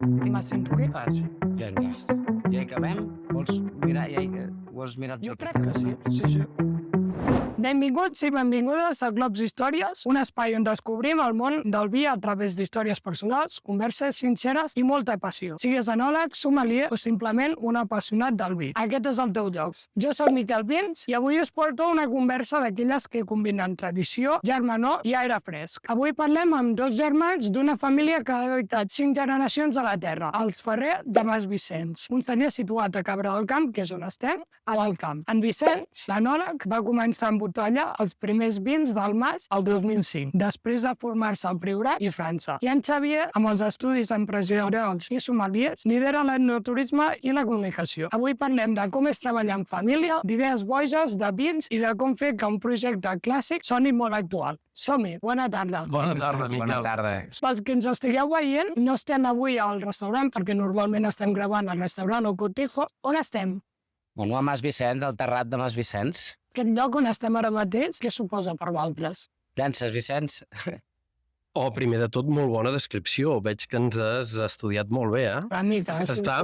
Me sento bé? Sí. Vinga. Ja hi acabem? Vols mirar? Ho has mirat Jo tot? crec que sí. Sí. Benvinguts i benvingudes a Globs Històries, un espai on descobrim el món del vi a través d'històries personals, converses sinceres i molta passió. Sigues enòleg, sommelier o simplement un apassionat del vi. Aquest és el teu lloc. Jo soc Miquel Vins i avui us porto una conversa d'aquelles que combinen tradició, germanor i aire fresc. Avui parlem amb dos germans d'una família que ha dedicat 5 generacions a la terra, els Ferrer de Mas Vicenç, un celler situat a Cabra del Camp, que és on estem, a l'Alt Camp. En Vicenç, l'enòleg, va començar a embotellar els primers vins del Mas el 2005, després de formar-se al Priorat i França. I en Xavier, amb els estudis empresarials i sommeliers, lidera l'etnoturisme i la comunicació. Avui parlem de com és treballar en família, d'idees boges, de vins i de com fer que un projecte clàssic soni molt actual. Som-hi! Bona tarda! Bona tarda, Miquel. Bona tarda. Pels que ens estigueu veient, no estem avui al restaurant, perquè normalment estem gravant al restaurant o Cortijo. On estem? Bueno, a Mas Vicenç, al Terrat de Mas Vicenç. Aquest lloc on estem ara mateix, què suposa per vosaltres? Llances, Vicenç? Primer de tot, molt bona descripció. Veig que ens has estudiat molt bé, Una mica.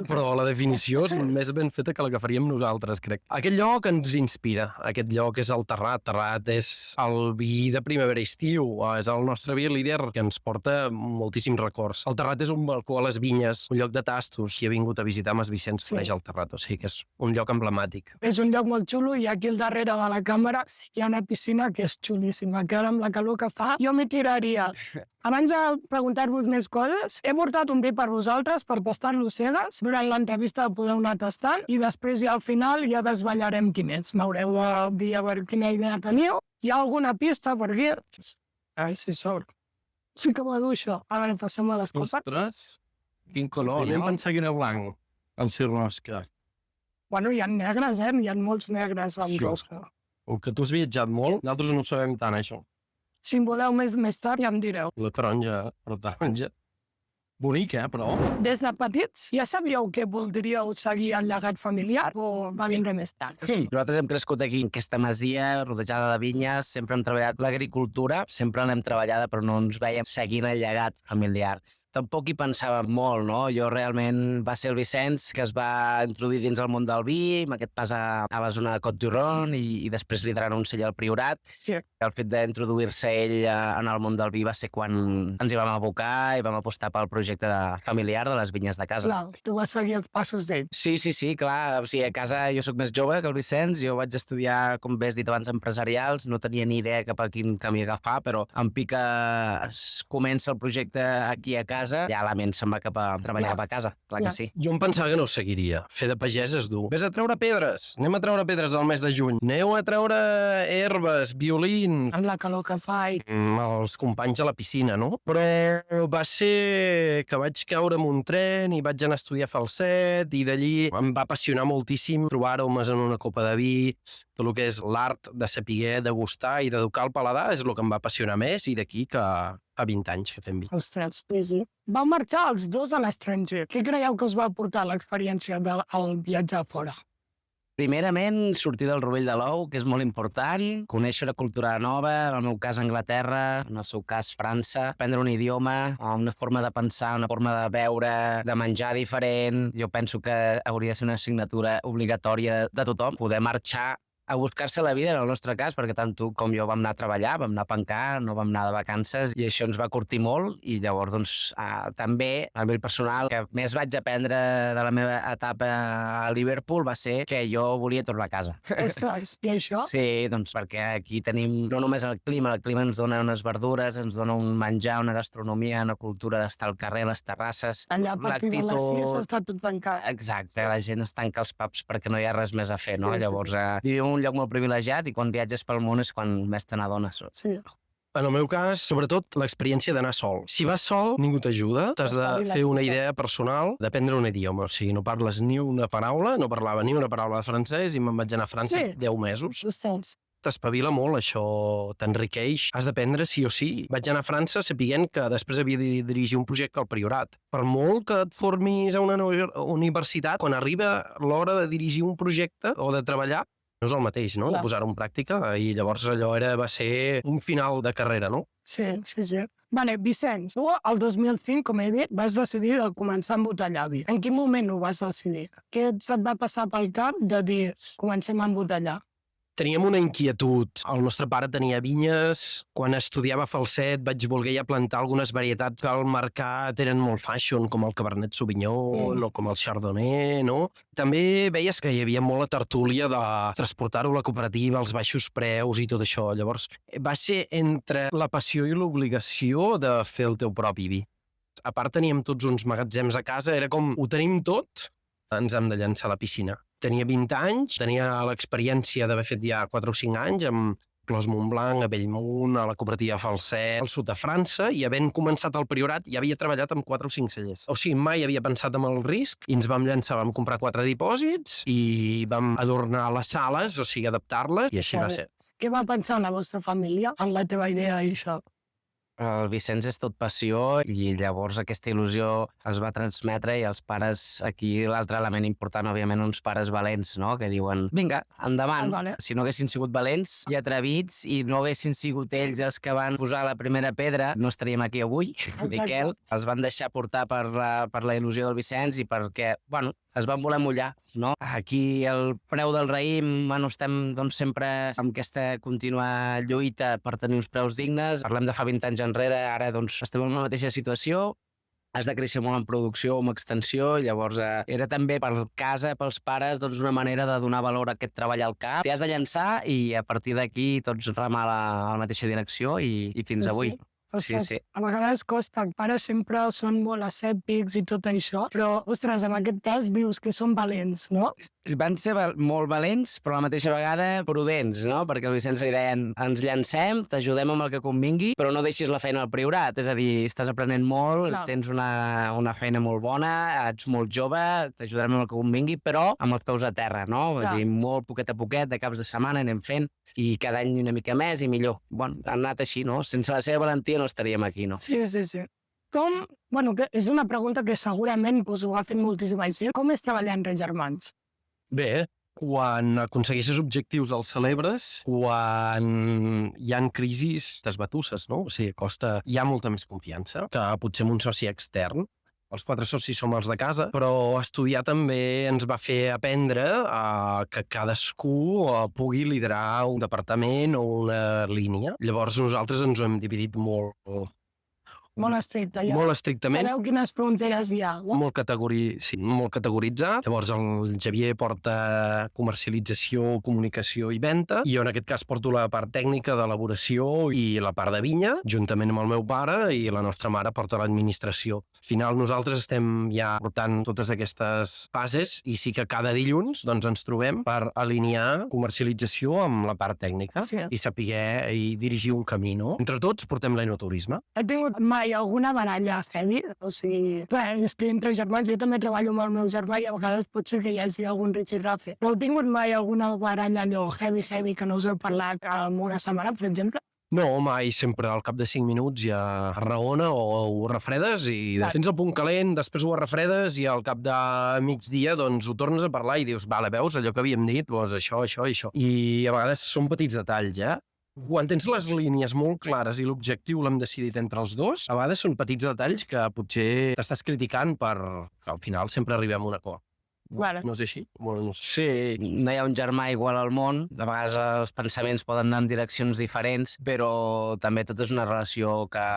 Però la definició és més ben feta que la que faríem nosaltres, crec. Aquest lloc ens inspira. Aquest lloc és el Terrat. Terrat és el vi de primavera i estiu. És el nostre vi líder que ens porta moltíssims records. El Terrat és un balcó a les vinyes, un lloc de tastos. Qui ha vingut a visitar Mas Vicenç coneix el Terrat, o sigui que és un lloc emblemàtic. És un lloc molt xulo i aquí al darrere de la càmera hi ha una piscina que és xulíssima, que ara amb la calor que fa jo m'hi tiraria. Abans de preguntar-vos més coses, he portat un vi per vosaltres per tastar-lo cegues. Durant l'entrevista el podeu anar tastant i després ja al final ja desvetllarem quin és. M'haureu de dir a veure quina idea teniu. Hi ha alguna pista per aquí? A veure si sort. Sí que m'adur això. A veure, passem-me les copes. Ostres, quin color, Primer no? em Pensar que era blanc, el cirrosca. Bueno, hi ha negres, Hi ha molts negres amb Sí. rosca. O que tu has viatjat molt, nosaltres no ho sabem tant, això. Si en voleu més tard ja em direu. La taronja. Bonica, però. Des de petits, ja sabíeu que voldríeu seguir el llegat familiar o va vindre més tard? Nosaltres hem crescut aquí en aquesta masia, rodejada de vinyes, sempre hem treballat l'agricultura, sempre l'hem treballada, però no ens veiem seguint el llegat familiar. Tampoc hi pensàvem molt, no? Jo realment va ser el Vicenç que es va introduir dins el món del vi, amb aquest pas a la zona de Côte-du-Rhône i després liderant un celler al Priorat. Sí. El fet d'introduir-se ell en el món del vi va ser quan ens hi vam abocar i vam apostar pel projecte familiar de les vinyes de casa. Clar, tu vas seguir els passos d'ell. Sí, clar. O sigui, a casa jo sóc més jove que el Vicenç, jo vaig estudiar, com bé has dit abans, empresarials, no tenia ni idea cap a quin camí agafar, però en pica es comença el projecte aquí a casa, ja la ment se'n va cap a treballar cap a casa, clar que sí. Jo em pensava que no seguiria. Fer de pagès és dur. Vés a treure pedres. Anem a treure pedres al mes de juny. Aneu a treure herbes, violins... Amb la calor que fa i... Els companys a la piscina, no? Però va ser que vaig caure en un tren i vaig anar a estudiar falset i d'allí em va apassionar moltíssim trobar aromes en una copa de vi, tot el que és l'art de saber degustar i d'educar el paladar és el que em va apassionar més i d'aquí que fa 20 anys que fem vi. Ostres, sí. Vau marxar els dos a l'estranger. Què creieu que us va portar l'experiència del viatjar fora? Primerament, sortir del rovell de l'ou, que és molt important, conèixer una cultura nova, en el meu cas Anglaterra, en el seu cas França, aprendre un idioma, una forma de pensar, una forma de veure, de menjar diferent. Jo penso que hauria de ser una assignatura obligatòria de tothom, poder marxar a buscar-se la vida, en el nostre cas, perquè tant tu com jo vam anar a treballar, vam anar a pencar, no vam anar de vacances, i això ens va curtir molt, i llavors, doncs, també, a nivell personal, que més vaig aprendre de la meva etapa a Liverpool va ser que jo volia tornar a casa. Ostres, i això? Sí, doncs perquè aquí tenim no només el clima ens dona unes verdures, ens dona un menjar, una gastronomia, una cultura d'estar al carrer, a les terrasses, Allà a partir de les 6 està tot tancat. Exacte, la gent es tanca els pubs perquè no hi ha res més a fer, no? Sí, Llavors, vivim un lloc molt privilegiat i quan viatges pel món és quan més te n'adones. Sí. En el meu cas, sobretot, l'experiència d'anar sol. Si vas sol, ningú t'ajuda, t'has de fer una idea personal d'aprendre un idioma. O sigui, no parles ni una paraula, no parlava ni una paraula de francès i me'n vaig anar a França 10 mesos. Ostres. T'espavila molt, això t'enriqueix. Has d'aprendre sí o sí. Vaig anar a França sapiguent que després havia de dirigir un projecte al Priorat. Per molt que et formis a una universitat, quan arriba l'hora de dirigir un projecte o de treballar, No és el mateix, no?, Clar. de posar-ho en pràctica, i llavors allò va ser un final de carrera, no? Sí, sí, sí. Vale, Vicenç, tu el 2005, com he dit, vas decidir de començar a embotellar vi. En quin moment ho vas decidir? Què se't va passar pel cap de dir, comencem a embotellar? Teníem una inquietud. El nostre pare tenia vinyes. Quan estudiava falset vaig voler ja plantar algunes varietats que al mercat eren molt fashion, com el Cabernet Sauvignon o com el Chardonnay, no? També veies que hi havia molt la tertúlia de transportar-ho a la cooperativa, els baixos preus i tot això. Llavors, va ser entre la passió i l'obligació de fer el teu propi vi. A part, teníem tots uns magatzems a casa, era com, ho tenim tot, ens hem de llançar a la piscina. Tenia 20 anys, tenia l'experiència d'haver fet ja 4 o 5 anys amb Clos Montblanc, a Bellmunt, a la cooperativa Falset, al sud de França, i havent començat el Priorat ja havia treballat amb 4 o 5 cellers. O sigui, mai havia pensat en el risc, i ens vam llançar, vam comprar 4 dipòsits i vam adornar les sales, o sigui, adaptar-les, i així va ser. Què va pensar la vostra família en la teva idea d'això? El Vicenç és tot passió i llavors aquesta il·lusió es va transmetre i els pares, aquí l'altre element important, òbviament, uns pares valents, no?, que diuen, vinga, endavant. Vale. Si no haguessin sigut valents i atrevits i no haguessin sigut ells els que van posar la primera pedra, no estaríem aquí avui. Miquel, els van deixar portar per la il·lusió del Vicenç i perquè, bueno, es van voler mullar, no? Aquí el preu del raïm, bueno, estem doncs, sempre amb aquesta contínua lluita per tenir uns preus dignes. Parlem de fa 20 anys enrere, ara doncs, estem en la mateixa situació. Has de créixer molt en producció, en extensió, llavors era també per casa, pels pares, doncs una manera de donar valor a aquest treball al camp. T'hi has de llançar i a partir d'aquí tots remar a la mateixa direcció i fins avui. Ostres, Sí. a vegades costa, els pares sempre són molt escèptics i tot això, però, ostres, en aquest cas dius que són valents, no? Van ser molt valents, però a la mateixa vegada prudents, no? Perquè el Vicenç li deien, ens llancem, t'ajudem amb el que convingui, però no deixis la feina al Priorat. És a dir, estàs aprenent molt, Clar. tens una feina molt bona, ets molt jove, t'ajudarem amb el que convingui, però amb els peus a terra, no? Clar. És a dir, molt poquet a poquet, de caps de setmana anem fent, i cada any una mica més i millor. Bueno, han anat així, no? Sense la seva valentia no estaríem aquí, no? Sí, sí, sí. Com, bueno, que és una pregunta que segurament us ho ha fet moltíssima gent. Com és treballar entre germans? Bé, quan aconsegueixes objectius els celebres, quan hi ha crisis t'esbatusses, no? O sigui, hi ha molta més confiança que potser amb un soci extern. Els 4 socis som els de casa, però estudiar també ens va fer aprendre que cadascú pugui liderar un departament o una línia. Llavors nosaltres ens ho hem dividit molt Molt estricte, ja. molt estrictament. Sabeu quines fronteres hi ha, no? Molt categoritzat. Llavors el Xavier porta comercialització, comunicació i venda, i jo en aquest cas porto la part tècnica d'elaboració i la part de vinya, juntament amb el meu pare, i la nostra mare porta l'administració. Al final nosaltres estem ja portant totes aquestes fases, i sí que cada dilluns doncs, ens trobem per alinear comercialització amb la part tècnica i saber i dirigir un camí, no? Entre tots portem l'enoturisme. He tingut mai alguna baralla heavy? O sigui, clar, és que entre germans, jo també treballo amb el meu germà i a vegades pot ser que hi hagi algun rifirrafe. Però heu tingut mai alguna baralla allò heavy que no us heu parlat en una setmana, per exemple? No, mai, sempre al cap de 5 minuts ja raona o ho refredes i tens el punt calent, després ho refredes i al cap de migdia doncs ho tornes a parlar i dius, vale, veus allò que havíem dit, doncs això. I a vegades són petits detalls, Quan tens les línies molt clares i l'objectiu l'hem decidit entre els dos, a vegades són petits detalls que potser t'estàs criticant que al final sempre arribem a un acord. Claro. No és així? Bueno, no sé. No hi ha un germà igual al món, de vegades els pensaments poden anar en direccions diferents, però també tot és una relació que,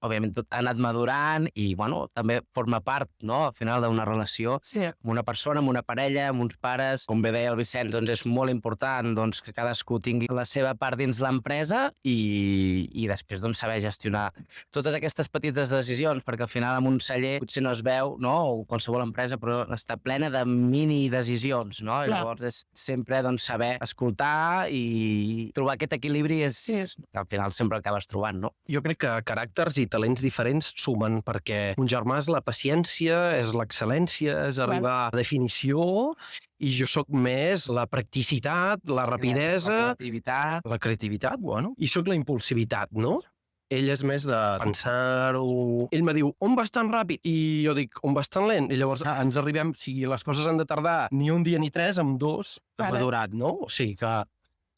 òbviament, tot ha anat madurant i, bueno, també forma part, no?, al final d'una relació amb una persona, amb una parella, amb uns pares. Com bé deia el Vicenç, doncs és molt important doncs, que cadascú tingui la seva part dins l'empresa i després doncs, saber gestionar totes aquestes petites decisions, perquè al final en un celler potser no es veu, no?, o qualsevol empresa, però està plena de mini decisions, no? I llavors és sempre doncs, saber escoltar i trobar aquest equilibri que al final sempre acabes trobant, no? Jo crec que caràcters i talents diferents sumen, perquè un germà és la paciència, és l'excel·lència, és arribar a definició, i jo sóc més la practicitat, la rapidesa, La creativitat. bueno, i sóc la impulsivitat, no? Ell és més de pensar-ho... Ell me diu, on vas tan ràpid? I jo dic, on vas tan lent? I llavors ens arribem, si les coses han de tardar ni un dia ni tres, amb 2 ha durat, no? O sigui que...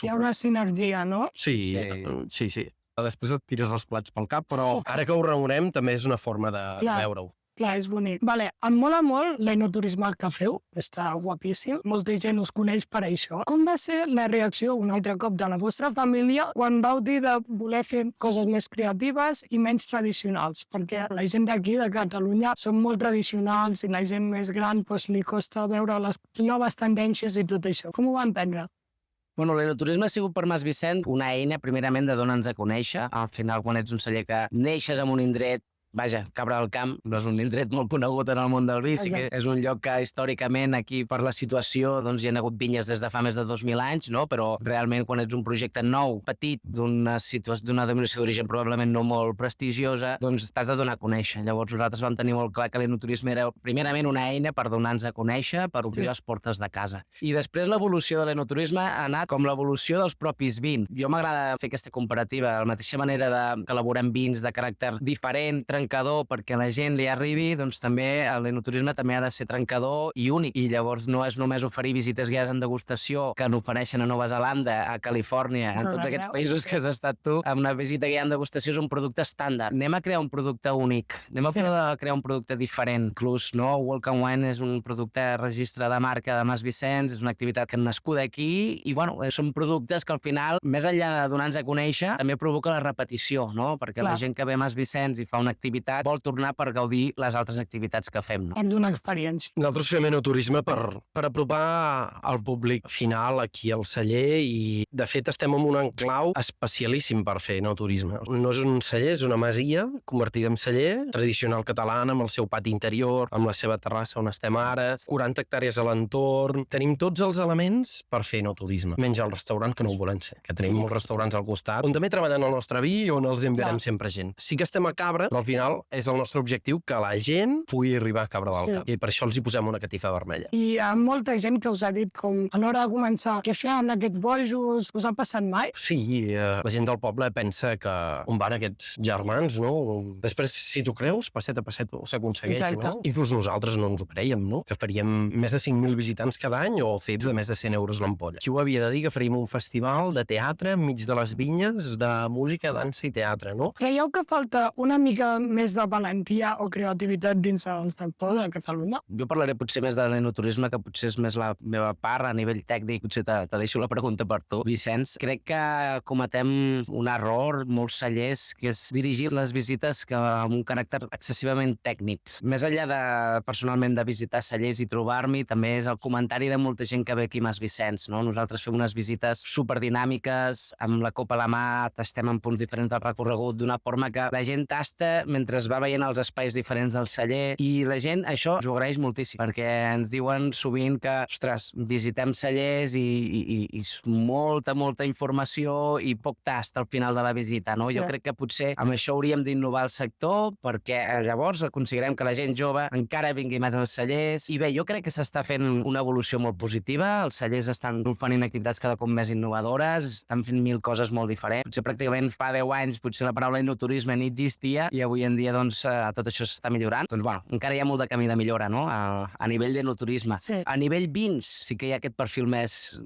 Hi ha una sinergia, no? Sí. Després et tires els plats pel cap, però ara que ho reunirem també és una forma de veure-ho. Clar, és bonic. Vale, em mola molt l'enoturisme que feu, està guapíssim, molta gent us coneix per això. Com va ser la reacció un altre cop de la vostra família quan vau dir de voler fer coses més creatives i menys tradicionals? Perquè la gent d'aquí, de Catalunya, són molt tradicionals i la gent més gran doncs, li costa veure les noves tendències i tot això. Com ho van prendre? Bueno, l'enoturisme ha sigut per Mas Vicent una eina, primerament, de donar-nos a conèixer. Al final, quan ets un celler que neixes en un indret, vaja, Cabra del Camp no és un indret molt conegut en el món del vi, sí que és un lloc que històricament aquí per la situació doncs hi ha hagut vinyes des de fa més de 2.000 anys, no? Però realment quan ets un projecte nou, petit, d'una denominació d'origen probablement no molt prestigiosa, doncs t'has de donar a conèixer. Llavors nosaltres vam tenir molt clar que l'enoturisme era primerament una eina per donar-nos a conèixer, per obrir les portes de casa. I després l'evolució de l'enoturisme ha anat com l'evolució dels propis vins. Jo m'agrada fer aquesta comparativa, de la mateixa manera que elaborem vins de caràcter diferent, trencador perquè la gent li arribi, doncs també l'enoturisme també ha de ser trencador i únic. I llavors no és només oferir visites guiades en degustació que n'ofereixen a Nova Zelanda, a Califòrnia, en tots aquests països que has estat tu, amb una visita guiada en degustació és un producte estàndard. Anem a crear un producte únic, anem a crear un producte diferent. Inclús, no? Walk and Wine és un producte de registre de marca de Mas Vicenç, és una activitat que nascuda aquí i, bueno, són productes que al final, més enllà de donar-nos a conèixer, també provoca la repetició, no? Perquè la gent que ve a Mas Vicenç i fa una activitat vol tornar per gaudir les altres activitats que fem. No? Hem d'una experiència. Nosaltres fem enoturisme per apropar al públic final aquí al celler i, de fet, estem en un enclau especialíssim per fer enoturisme. No és un celler, és una masia convertida en celler, tradicional catalana, amb el seu pati interior, amb la seva terrassa on estem ara, 40 hectàrees a l'entorn. Tenim tots els elements per fer enoturisme, menys el restaurant, que no ho volen ser, que tenim molts restaurants al costat, on també treballen el nostre vi i on els enviarem sempre gent. Sí que estem a Cabra, però al final és el nostre objectiu que la gent pugui arribar a Cabra del Camp. I per això els hi posem una catifa vermella. I hi ha molta gent que us ha dit com a l'hora de començar què fan aquests bojos, us ha passat mai? Sí, la gent del poble pensa que on van aquests germans, no? Després, si t'ho creus, passet a passet s'aconsegueix, no? Inclús nosaltres no ens ho creiem, no? Que faríem més de 5.000 visitants cada any o fets de més de 100 euros l'ampolla. Qui ho havia de dir que faríem un festival de teatre enmig de les vinyes, de música, dansa i teatre, no? Creieu que falta una mica més de valentia o creativitat dins el sector de Catalunya? Jo parlaré potser més de l'enoturisme, que potser és més la meva part a nivell tècnic. Potser te deixo la pregunta per tu, Vicenç. Crec que cometem un error, molts cellers, que és dirigir les visites amb un caràcter excessivament tècnic. Més enllà de, personalment, de visitar cellers i trobar-m'hi, també és el comentari de molta gent que ve aquí a Mas Vicenç, no? Nosaltres fem unes visites superdinàmiques, amb la copa a la mà, tastem en punts diferents del recorregut, d'una forma que la gent tasta mentre va veient els espais diferents del celler, i la gent això us ho agraeix moltíssim, perquè ens diuen sovint que, ostres, visitem cellers i molta informació i poc tast al final de la visita, no? Sí. Jo crec que potser amb això hauríem d'innovar el sector, perquè llavors aconseguirem que la gent jove encara vingui més als cellers. I bé, jo crec que s'està fent una evolució molt positiva, els cellers estan oferint activitats cada cop més innovadores, estan fent 1.000 coses molt diferents. Potser pràcticament fa 10 anys potser la paraula enoturisme ni existia i avui en dia doncs tot això s'està millorant. Doncs bueno, encara hi ha molt de camí de millora, no? A nivell d'enoturisme. Sí. A nivell vins, sí que hi ha aquest perfil més,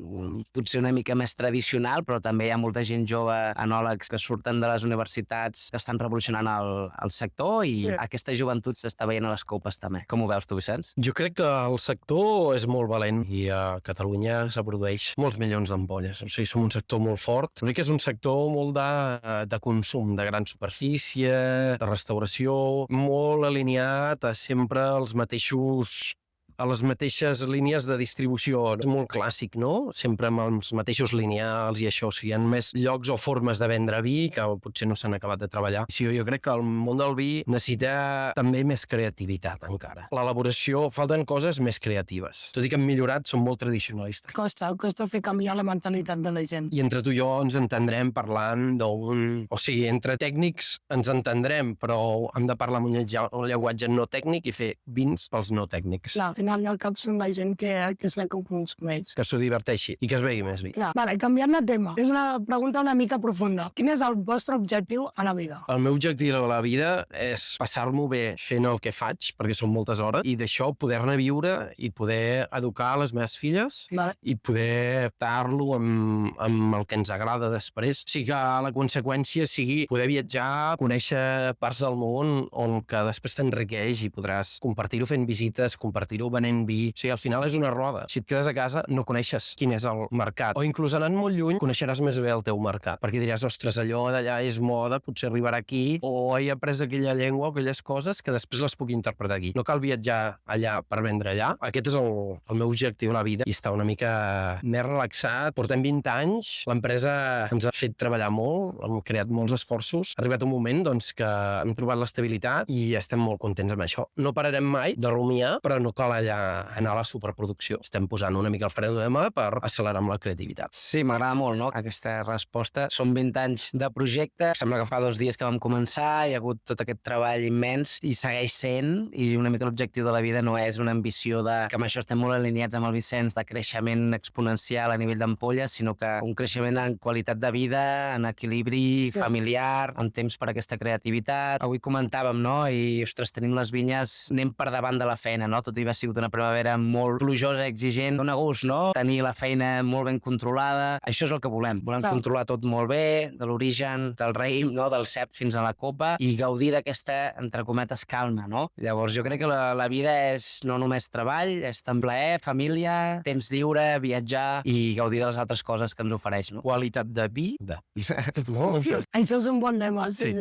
potser una mica més tradicional, però també hi ha molta gent jove, enòlegs, que surten de les universitats, que estan revolucionant el sector i aquesta joventut s'està veient a les copes també. Com ho veus tu, Vicenç? Jo crec que el sector és molt valent i a Catalunya se produeix molts milions d'ampolles. O sigui, som un sector molt fort. Crec que és un sector molt de consum, de gran superfície, de restauració, molt alineat a sempre a les mateixes línies de distribució. És molt clàssic, no? Sempre amb els mateixos lineals i això. O sigui, hi ha més llocs o formes de vendre vi que potser no s'han acabat de treballar. Sí, jo crec que el món del vi necessita també més creativitat, encara. L'elaboració, falten coses més creatives. Tot i que han millorat, són molt tradicionalistes. Costa fer canviar la mentalitat de la gent. I entre tu i jo ens entendrem parlant O sigui, entre tècnics ens entendrem, però hem de parlar amb un llenguatge no tècnic i fer vins pels no tècnics. Clar, final i al cap són la gent que es ve com consumeix. Que s'ho diverteixi i que es begui més vi. Clar. Vale, canviant de tema. És una pregunta una mica profunda. Quin és el vostre objectiu a la vida? El meu objectiu a la vida és passar-m'ho bé fent el que faig, perquè són moltes hores, i d'això poder-ne viure i poder educar les meves filles Vale. i poder adaptar-lo amb el que ens agrada després. O sigui que la conseqüència sigui poder viatjar, conèixer parts del món on que després t'enriqueix i podràs compartir-ho fent visites, compartir-ho venent vi. O sigui, al final és una roda. Si et quedes a casa no coneixes quin és el mercat. O inclús anant molt lluny coneixeràs més bé el teu mercat, perquè diràs, ostres, allò d'allà és moda, potser arribarà aquí, o he après aquella llengua o aquelles coses que després les puc interpretar aquí. No cal viatjar allà per vendre allà. Aquest és el meu objectiu a la vida i estar una mica més relaxat. Portem 20 anys, l'empresa ens ha fet treballar molt, hem creat molts esforços. Ha arribat un moment doncs, que hem trobat l'estabilitat i estem molt contents amb això. No pararem mai de rumiar, però no cal allà anar a la superproducció. Estem posant una mica el fre de mà per accelerar amb la creativitat. Sí, m'agrada molt, no?, aquesta resposta. Són 20 anys de projecte. Sembla que fa 2 dies que vam començar, hi ha hagut tot aquest treball immens i segueix sent, i una mica l'objectiu de la vida no és una ambició de, que amb això estem molt alineats amb el Vicenç, de creixement exponencial a nivell d'ampolles, sinó que un creixement en qualitat de vida, en equilibri familiar, en temps per a aquesta creativitat. Avui comentàvem, no?, i, ostres, tenim les vinyes, anem per davant de la feina, no?, tot i haver sigut una primavera molt plujosa, exigent, dona gust, no?, tenir la feina molt ben controlada. Això és el que volem. Volem controlar tot molt bé, de l'origen, del raïm, no?, del cep fins a la copa, i gaudir d'aquesta, entre cometes, calma, no? Llavors, jo crec que la vida és no només treball, és també plaer, família, temps lliure, viatjar i gaudir de les altres coses que ens ofereix, no? Qualitat de vi, no? Això és un bon lema, sí.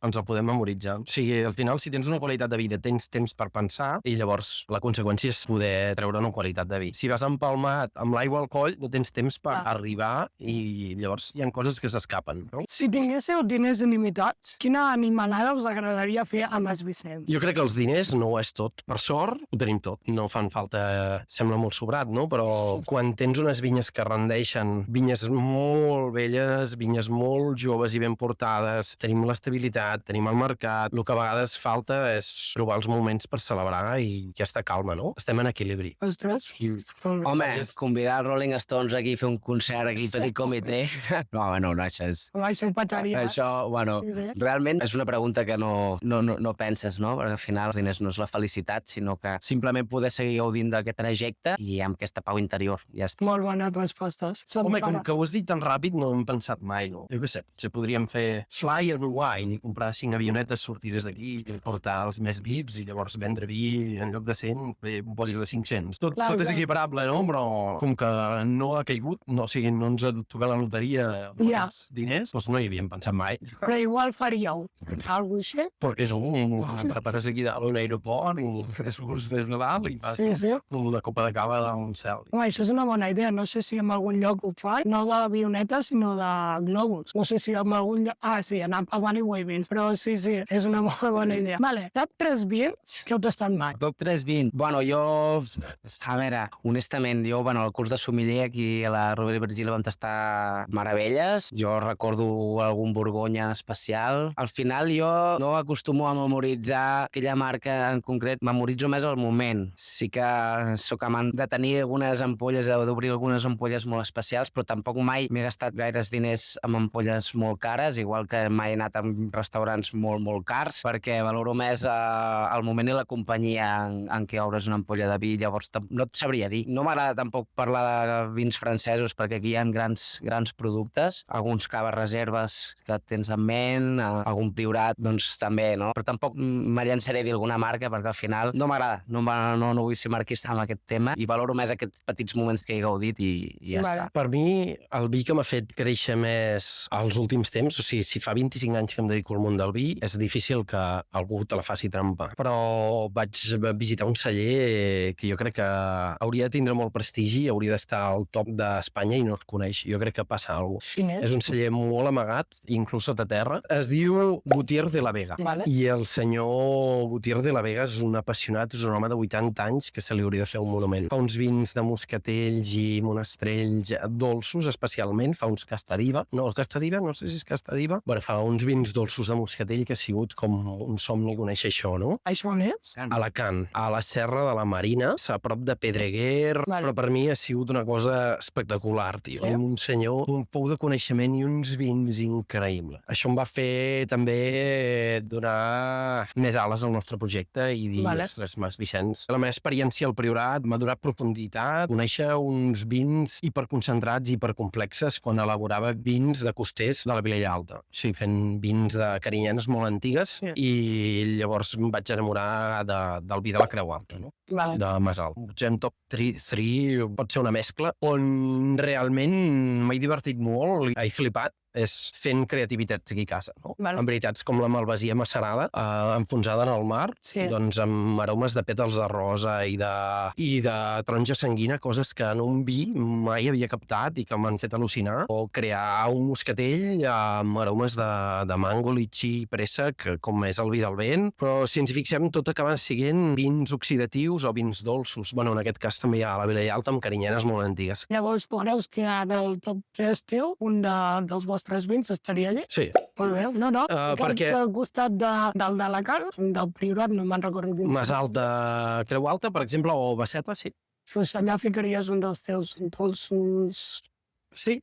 Ens el podem memoritzar. O sigui, al final, si tens una qualitat de vida, tens temps per pensar i llavors la conseqüència és poder treure una qualitat de vi. Si vas empalmat amb l'aigua al coll, no tens temps per arribar i llavors hi ha coses que s'escapen, no? Si tinguéssiu diners il·limitats, quina animalada us agradaria fer amb el Vicenç? Jo crec que els diners no ho és tot. Per sort, ho tenim tot. No fan falta... Sembla molt sobrat, no? Però quan tens unes vinyes que rendeixen, vinyes molt velles, vinyes molt joves i ben portades, tenim l'estabilitat, tenim el mercat, el que a vegades falta és trobar els moments per celebrar i aquesta calma, no? Estem en equilibri. Ostres. Home, convidar els Rolling Stones aquí a fer un concert aquí, petit comitè... No, això és... Això ho petjaria. Això, bueno, realment és una pregunta que no penses, no? Perquè al final els diners no és la felicitat, sinó que simplement poder seguir gaudint d'aquest trajecte i amb aquesta pau interior. Ja està. Molt bones respostes. Home, com que ho has dit tan ràpid, no ho hem pensat mai, no? Jo què sé, potser podríem fer fly and wine i comprar 5 avionetes, sortir des d'aquí i portar els més VIPs i llavors vendre vi en lloc de 100, un boli de 500. Tot és equiparable, no? Però com que no ha caigut, no ens ha tocat la loteria els diners, doncs no hi havíem pensat mai. Però igual faríeu alguna cosa així? Perquè és prepares aquí dalt un aeroport i fes curs des de dalt i fas una copa de cava del cel. Home, això és una bona idea. No sé si en algun lloc ho fan, no de avionetes, sinó de globus. No sé si en algun lloc... Ah, sí, anar a Valley Wavings, però sí, és una molt bona idea. Vale, top 3 vins que heu tastat mai. Top 3 vins. Bueno, jo... A veure, honestament, al curs de sommelier aquí a la Rovira i Virgili vam tastar meravelles. Jo recordo algun Borgonya especial. Al final jo no acostumo a memoritzar aquella marca en concret, memoritzo més el moment. Sí que sóc amant de tenir algunes ampolles, d'obrir algunes ampolles molt especials, però tampoc mai m'he gastat gaires diners amb ampolles molt cares, igual que mai he anat a restaurants molt, molt cars, perquè valoro més el moment i la companyia en què obres una ampolla de vi. Llavors no et sabria dir. No m'agrada tampoc parlar de vins francesos, perquè aquí hi ha grans productes, alguns caves reserves que tens en ment, algun priorat, doncs també, no? Però tampoc me llançaré a dir alguna marca, perquè al final no m'agrada, no vull ser marquista amb aquest tema i valoro més aquests petits moments que he gaudit i ja està. Per mi, el vi que m'ha fet créixer més als últims temps, o sigui, si fa 25 anys que em dedico al món del vi, és difícil que algú te la faci trampa. Però vaig visitar un celler que jo crec que hauria de tindre molt prestigi, hauria d'estar al top d'Espanya i no es coneix. Jo crec que passa alguna cosa. És un celler molt amagat, inclús sota terra. Es diu Gutiérrez de la Vega. I el senyor Gutiérrez de la Vega és un apassionat, és un home de 80 anys que se li hauria de fer un monument. Fa uns vins de moscatells i monestrells dolços, especialment. Fa uns castadiva. No, el castadiva, no sé si és castadiva. Bueno, fa uns vins dolços de moscatell que ha sigut com un somni conèixer això, no? Això on és? A Alacant, a la serra Serra de la Marina, a prop de Pedreguer, Vale. però per mi ha sigut una cosa espectacular, tio. Sí? Un senyor, un pou de coneixement i uns vins increïbles. Això em va fer també donar més ales al nostre projecte i dir, Vale. ostres, Mas Vicenç, la meva experiència al Priorat m'ha donat profunditat, conèixer uns vins hiperconcentrats i hipercomplexes quan elaborava vins de costers de la Vilella Alta. Sí, fent vins de carinyenes molt antigues Sí. i llavors em vaig enamorar del vi de la Creu Alta, no? Vale. De Masalt. Potser en top 3 pot ser una mescla on realment m'he divertit molt, he flipat, és fent creativitats aquí a casa, no? Vale. En veritats com la malvasia macerada, enfonsada en el mar, Sí. doncs amb aromes de pètals de rosa i de taronja sanguina, coses que en un vi mai havia captat i que m'han fet al·lucinar. O crear un moscatell amb aromes de mango, litxi i préssec, com és el vi del vent. Però si ens hi fixem, tot acaba sent vins oxidatius o vins dolços. Bueno, en aquest cas també hi ha la Vilella Alta amb carinyenes molt antigues. Llavors, tu creus que ara el top 3 teu, un dels vostres vins estaria allà? Sí, Molt bé. No, perquè- al costat del d'Alacant, del Priorat, no me'n recordo quin. Masalt de Creu Alta, per exemple, o Basseta, sí. Doncs allà ficaries un dels teus dolços. Sí,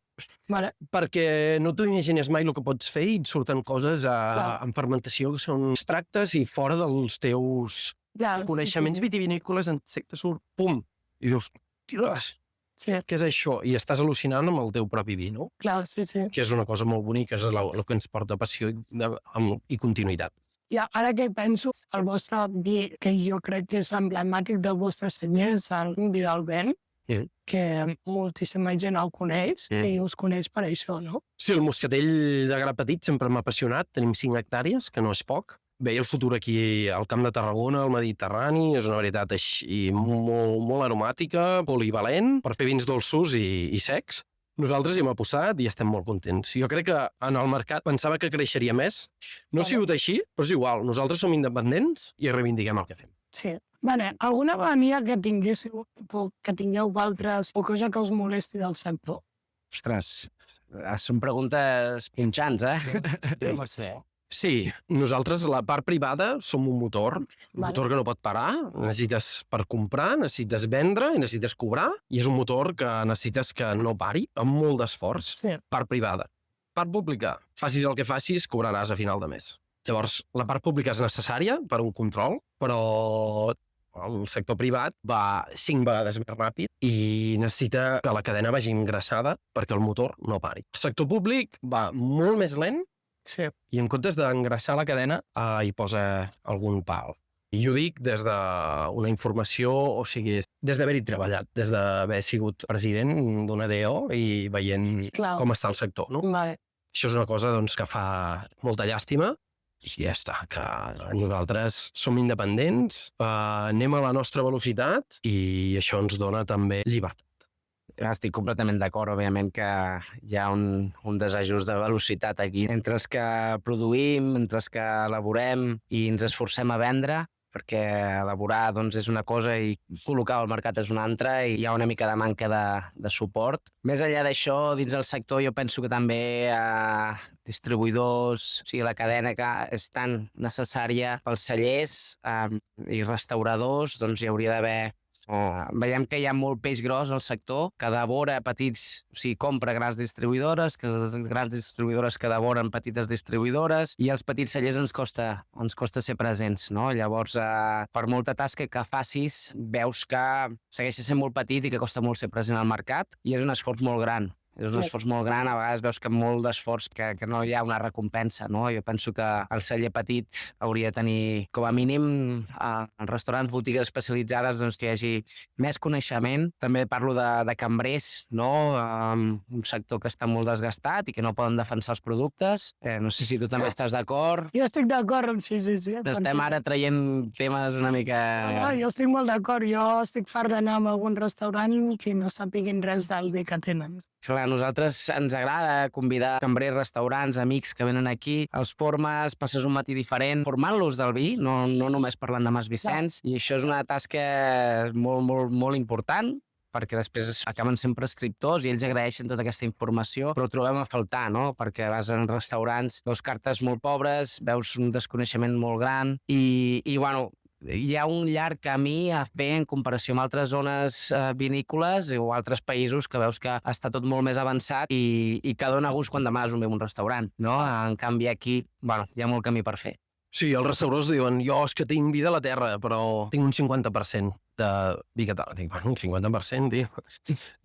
Vale. perquè no t'ho imagines mai el que pots fer i et surten coses Clar. en fermentació que són abstractes i fora dels teus Ja, coneixements vitivinícoles, en sec te surt, pum, i dius, ostres, Sí, què és això? I estàs al·lucinant amb el teu propi vi, no? clar, sí. Que és una cosa molt bonica, és el que ens porta passió i continuïtat. I ara que penso, el vostre vi, que jo crec que és emblemàtic del vostre senyor, és el vi del vent, Sí. que moltíssima gent el coneix i us coneix per això, no? Sí, el moscatell de gra petit sempre m'ha apassionat. Tenim 5 hectàrees, que no és poc. Veia el futur aquí al Camp de Tarragona, al Mediterrani. És una varietat així molt aromàtica, polivalent, per fer vins dolços i secs. Nosaltres hi hem apostat i estem molt contents. Jo crec que en el mercat pensava que creixeria més. No ha sigut així, però és igual. Nosaltres som independents i reivindiquem el que fem. Sí. Vale, alguna mania que tinguéssiu, o que tingueu altres, o cosa que us molesti del sector? Ostres, són preguntes punxants, No sé. Sí, nosaltres, la part privada, som un motor motor que no pot parar, necessites per comprar, necessites vendre i necessites cobrar, i és un motor que necessites que no pari, amb molt d'esforç. Sí. Part privada. Part pública, facis el que facis, cobraràs a final de mes. Llavors, la part pública és necessària per un control, però el sector privat va 5 vegades més ràpid i necessita que la cadena vagi ingressada perquè el motor no pari. El sector públic va molt més lent Sí. i en comptes d'engreixar la cadena hi posa algun pal. I ho dic des d'una informació, o sigui, des d'haver-hi treballat, des d'haver sigut president d'una DO i veient Clar. com està el sector, no? Vale. Això és una cosa doncs, que fa molta llàstima i ja està, que nosaltres som independents, anem a la nostra velocitat i això ens dona també llibertat. Estic completament d'acord, òbviament, que hi ha un desajust de velocitat aquí entre els que produïm, entre els que elaborem i ens esforcem a vendre, perquè elaborar doncs, és una cosa i col·locar al mercat és una altra i hi ha una mica de manca de suport. Més enllà d'això, dins del sector jo penso que també distribuïdors, o sigui, la cadena que és tan necessària pels cellers i restauradors, doncs hi hauria d'haver veiem que hi ha molt peix gros al sector, que devora petits, o sigui, compra grans distribuïdores, que les grans distribuïdores que devoren petites distribuïdores, i els petits cellers ens costa ser presents, no? Llavors, per molta tasca que facis, veus que segueixes sent molt petit i que costa molt ser present al mercat, i és un esforç molt gran. És un esforç molt gran, a vegades veus que molt d'esforç que no hi ha una recompensa, no? Jo penso que el celler petit hauria de tenir, com a mínim, en restaurants, botigues especialitzades, doncs que hi hagi més coneixement. També parlo de cambrers, no? Un sector que està molt desgastat i que no poden defensar els productes. No sé si tu també estàs d'acord. Jo estic d'acord, sí. Estem ara traient temes una mica... No, jo estic molt d'acord. Jo estic fart d'anar a algun restaurant que no sàpiguin res del vi que tenen. Clar, a nosaltres ens agrada convidar cambrers, restaurants, amics que venen aquí, els formes, passes un matí diferent, formant-los del vi, no només parlant de Mas Vicenç, i això és una tasca molt important, perquè després acaben sent prescriptors i ells agraeixen tota aquesta informació, però ho trobem a faltar, no? Perquè vas en restaurants, veus cartes molt pobres, veus un desconeixement molt gran i bueno, hi ha un llarg camí a fer en comparació amb altres zones vinícoles o altres països que veus que està tot molt més avançat i que dona gust quan demà un un restaurant, no? En canvi aquí, bueno, hi ha molt camí per fer. Sí, els restaurants diuen, jo és que tinc vida a la terra, però tinc un 50% de vi català. Dic, bueno, un 50%, tio.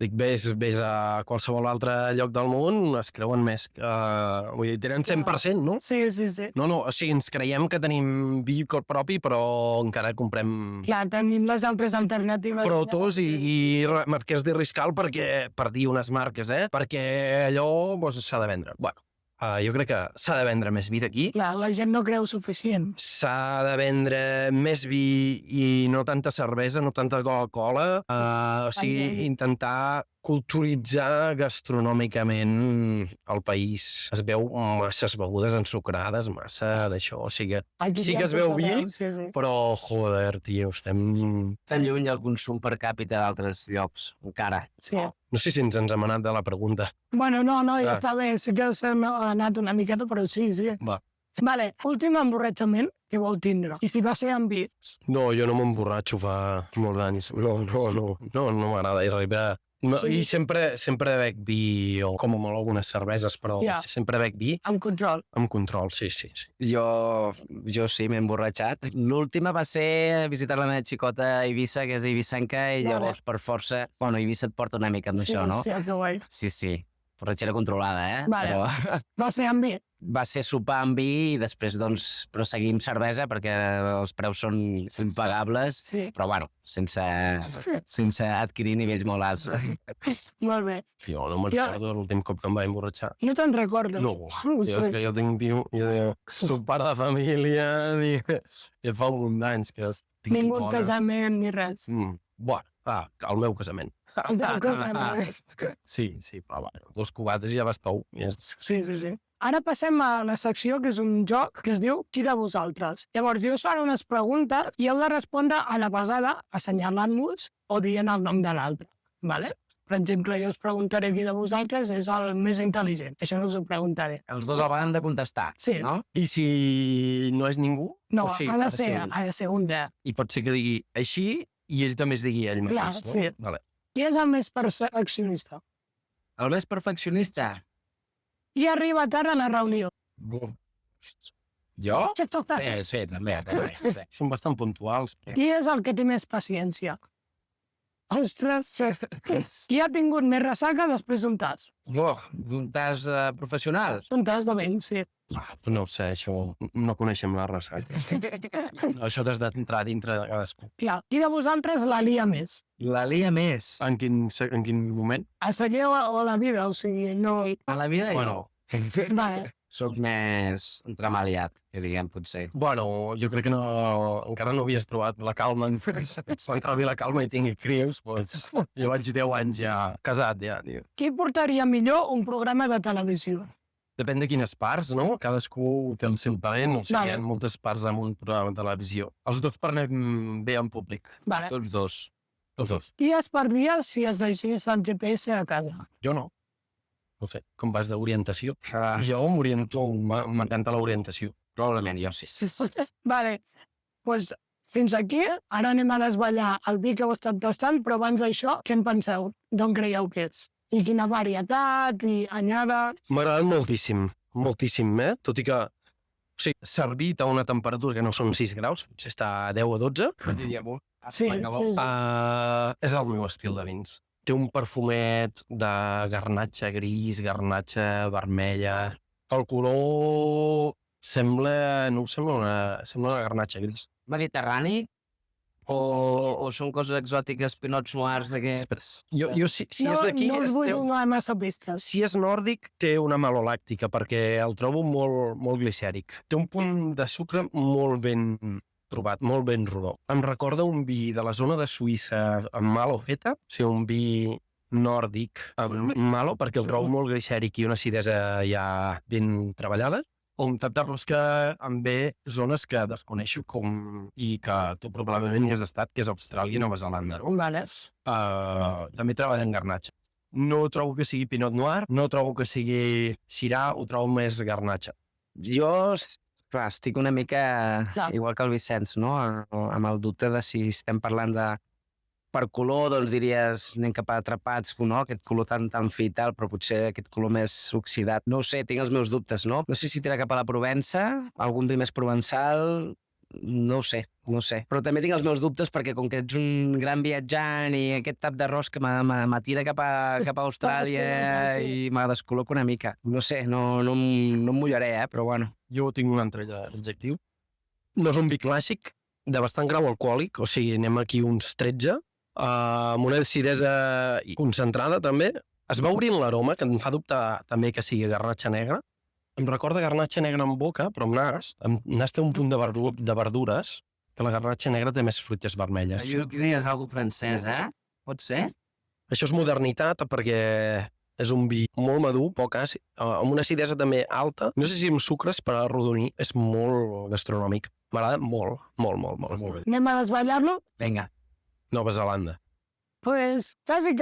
Dic, ves a qualsevol altre lloc del món, es creuen més. Vull dir, tenen 100%, no? Sí, sí, sí. No, o sigui, ens creiem que tenim vi propi, però encara comprem Clar, tenim les altres alternatives. Protos i Marquès de Riscal per dir unes marques, perquè allò s'ha de vendre. Bueno, jo crec que s'ha de vendre més vi d'aquí. Clar, la gent no creu suficient. S'ha de vendre més vi i no tanta cervesa, no tanta Coca-Cola. O sigui, intentar culturitzar gastronòmicament el país. Es veu masses begudes ensucrades, massa d'això. O sigui, sí que es veu vi, Sí, sí. però, joder, tio, estem... Tan lluny el consum per càpita d'altres llocs, encara. Sí. No sé si ens hem anat de la pregunta. Bueno, no, ja Ah. està bé. Sí que s'ha anat una miqueta, però sí, sí. Va. Vale, últim emborratxament que vau tindre. I si va ser amb vi. No, jo no m'emborratxo fa molts anys. No m'agrada. I arribar... No, Sí. I sempre bec vi, o com a molt algunes cerveses, però Ja. sempre bec vi Amb control. amb control, sí. Jo sí, m'he emborratxat. L'última va ser visitar la meva xicota a Eivissa, que és eivissenca, i Vale. llavors, per força... Bueno, Eivissa et porta una mica amb això, no? Sí, que guai. Sí. Borratxera controlada, Vale. Però Va ser amb vi. va ser sopar amb vi i després, doncs, proseguir amb cervesa perquè els preus són impagables, Sí. però, bueno, sense adquirir nivells molt alts. Molt bé. Jo no me'n recordo l'últim cop que em vaig emborratxar. No te'n recordes? No, jo és que jo tinc, tio, soc pare de família, ja fa un anys que estic... Ningú en casament ni res. Bueno, el meu casament. El teu casament. Sí, però bueno, 2 cubates i ja bastau. Ja està. Sí. Ara passem a la secció, que és un joc que es diu Qui de vosaltres? Llavors, jo us faré unes preguntes i heu de respondre a la vegada assenyalant-nos o dient el nom de l'altre. Vale? Per exemple, jo us preguntaré qui de vosaltres és el més intel·ligent. Això no us ho preguntaré. Els dos el van de contestar, Sí. no? I si no és ningú? No, O sigui, ha de ser un de. I pot ser que digui així i ell també es digui ell Clar, mateix, no? sí. Vale. Qui és el més perfeccionista? El més perfeccionista? Qui arriba tard a la reunió? Jo? Sí, també. Són bastant puntuals. Qui és el que té més paciència? Ostres! Qui ha tingut més ressaca després d'un tas? Un tas professional? Un tas de vent, sí. No ho sé, això no coneixem la ressaca. Això t'has d'entrar dintre de cadascú. Clar, qui de vosaltres la lia més? La lia més. En quin moment? A seguir o a la vida, o sigui, no... A la vida Bueno. Vale. Soc més entremaliat, que diguem, potser. Bueno, jo crec que encara no havies trobat la calma. Quan trobi la calma i tingui crios, doncs jo vaig 10 anys ja casat, ja, tio. Qui portaria millor un programa de televisió? Depèn de quines parts, no? Cadascú té el seu talent, o sigui, Vale. hi ha moltes parts en un programa de televisió. Els dos parlem bé en públic. Vale. Tots dos. Tots dos. Qui es perdria si es deixés el GPS a casa? Jo no. No sé, com vas d'orientació. Jo m'oriento, m'encanta l'orientació. Probablement, jo sí. Vale, doncs fins aquí. Ara anem a desvetllar el vi que heu estat tastant, però abans d'això, què en penseu? D'on creieu que és? I quina varietat, i anyada... M'agrada moltíssim, tot i que o sigui, servit a una temperatura que no són 6 graus, potser està a 10 o 12, Sí, sí. és el meu estil de vins. Té un perfumet de garnatxa gris, garnatxa vermella. El color sembla una garnatxa gris. Mediterrani? O són coses exòtiques, pinots noirs d'aquests? Jo si és d'aquí... No us vull donar massa pistes. Si és nòrdic, té una malolàctica, perquè el trobo molt glicèric. Té un punt de sucre molt ben trobat, molt ben rodó. Em recorda un vi de la zona de Suïssa amb malo feta, o sigui, un vi nòrdic amb malo, perquè el trobo molt glicèric i una acidesa ja ben treballada. O un tap de rosca amb bé zones que desconeixo i que tu probablement hi has estat, que és Austràlia i Nova Zelanda. Vale. També treballa en garnatxa. No trobo que sigui pinot noir, no trobo que sigui Syrah, ho trobo més garnatxa. Jo Clar, estic una mica Clar. igual que el Vicenç, no? Amb el dubte de si estem parlant de... Per color, doncs diries, anem cap a atrapats, no? Aquest color tan fi i tal, però potser aquest color més oxidat. No ho sé, tinc els meus dubtes, no? No sé si tira cap a la Provença, algun vi més provençal, no ho sé. Però també tinc els meus dubtes perquè com que ets un gran viatjant i aquest tap d'arròs que m'atira cap a Austràlia i me descol·loco una mica. No sé, no em mullaré, però bueno. Jo tinc un altre adjectiu. No és un vi clàssic, de bastant grau alcohòlic, o sigui, anem aquí uns 13, amb una acidesa concentrada també. Es va obrint l'aroma, que em fa dubtar també que sigui garnatxa negra. Em recorda garnatxa negra en boca, però amb nas. Amb nas té un punt de verdures, que la garnatxa negra té més fruites vermelles. Jo crec que és algo francès, Pot ser? Això és modernitat perquè és un vi molt madur, poc àcid, amb una acidesa també alta. No sé si amb sucres per arrodonir, és molt gastronòmic. M'agrada molt, molt, molt, molt. Molt bé. Anem a desvetllar-lo? Vinga. Nova Zelanda. Pues, quasi,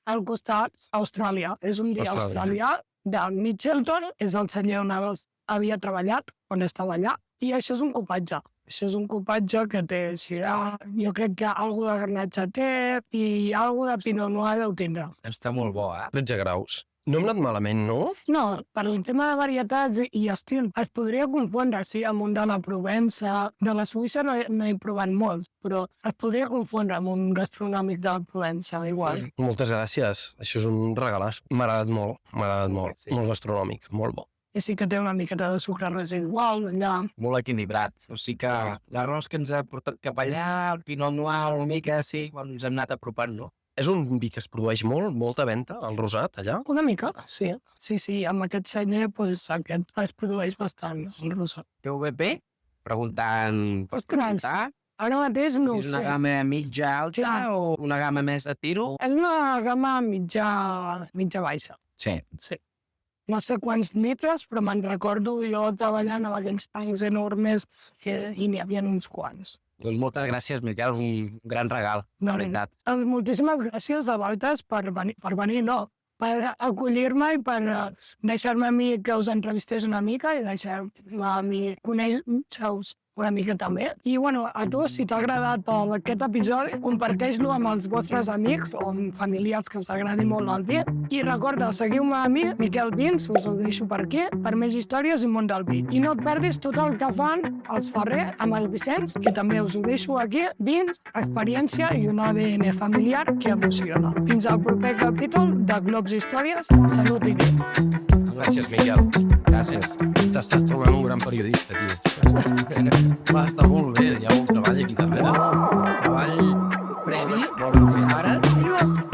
al costat, Austràlia. És un dia australià de Mitchelton, és el senyor on havia treballat, on estava allà, i això és un copatge. Això és un copatge que té Syrah, jo crec que algú de garnatxa té i algú de Pinot Noir deu tindre. Està molt bo, 13 graus. No hem anat malament, no? No, per un tema de varietats i estil, es podria confondre, sí, amb un de la Provença. De la Suïssa no he provat molts, però es podria confondre amb un gastronòmic de la Provença, igual. Moltes gràcies. Això és un regalaç. M'ha agradat molt. Sí. Molt gastronòmic, molt bo. I sí que té una miqueta de sucre residual allà. Molt equilibrat. O sigui que l'arròs que ens ha portat cap allà, el Pinot Noir, una mica, sí, quan ens hem anat apropant, no? És un vi que es produeix molta venta, el rosat, allà? Una mica, sí. Sí, amb aquest senyer pues, aquest es produeix bastant, el rosat. PVP? Preguntant... Ostres, ara mateix no ho És una sé. gamma mitja alta o una gamma més de tiro? És una gamma mitja baixa, Sí. sí. No sé quants litres, però me'n recordo jo treballant amb aquells tancs enormes i n'hi havia uns quants. Doncs moltes gràcies, Miquel, un gran regal, No, la veritat. Moltíssimes gràcies a vosaltres per venir, no, per acollir-me i per deixar-me a mi que us entrevistés una mica i deixar-me a mi conèixer-us una mica també. I, bueno, a tu, si t'ha agradat aquest episodi, comparteix-lo amb els vostres amics o amb familiars que us agradi molt el vi. I recorda, seguiu-me a mi, Miquel Vins, us ho deixo per aquí, per més històries i món del vi. I no et perdis tot el que fan els Ferrer amb el Vicenç, que també us ho deixo aquí, vins, experiència i un ADN familiar que emociona. Fins al proper capítol de Globs Històries, salut i vi. Gràcies, Miquel. Gràcies. T'estàs trobant un gran periodista, tio. Va, està molt bé, hi ha un treball aquí darrere. Treball previ, vol fer ara. Adiós.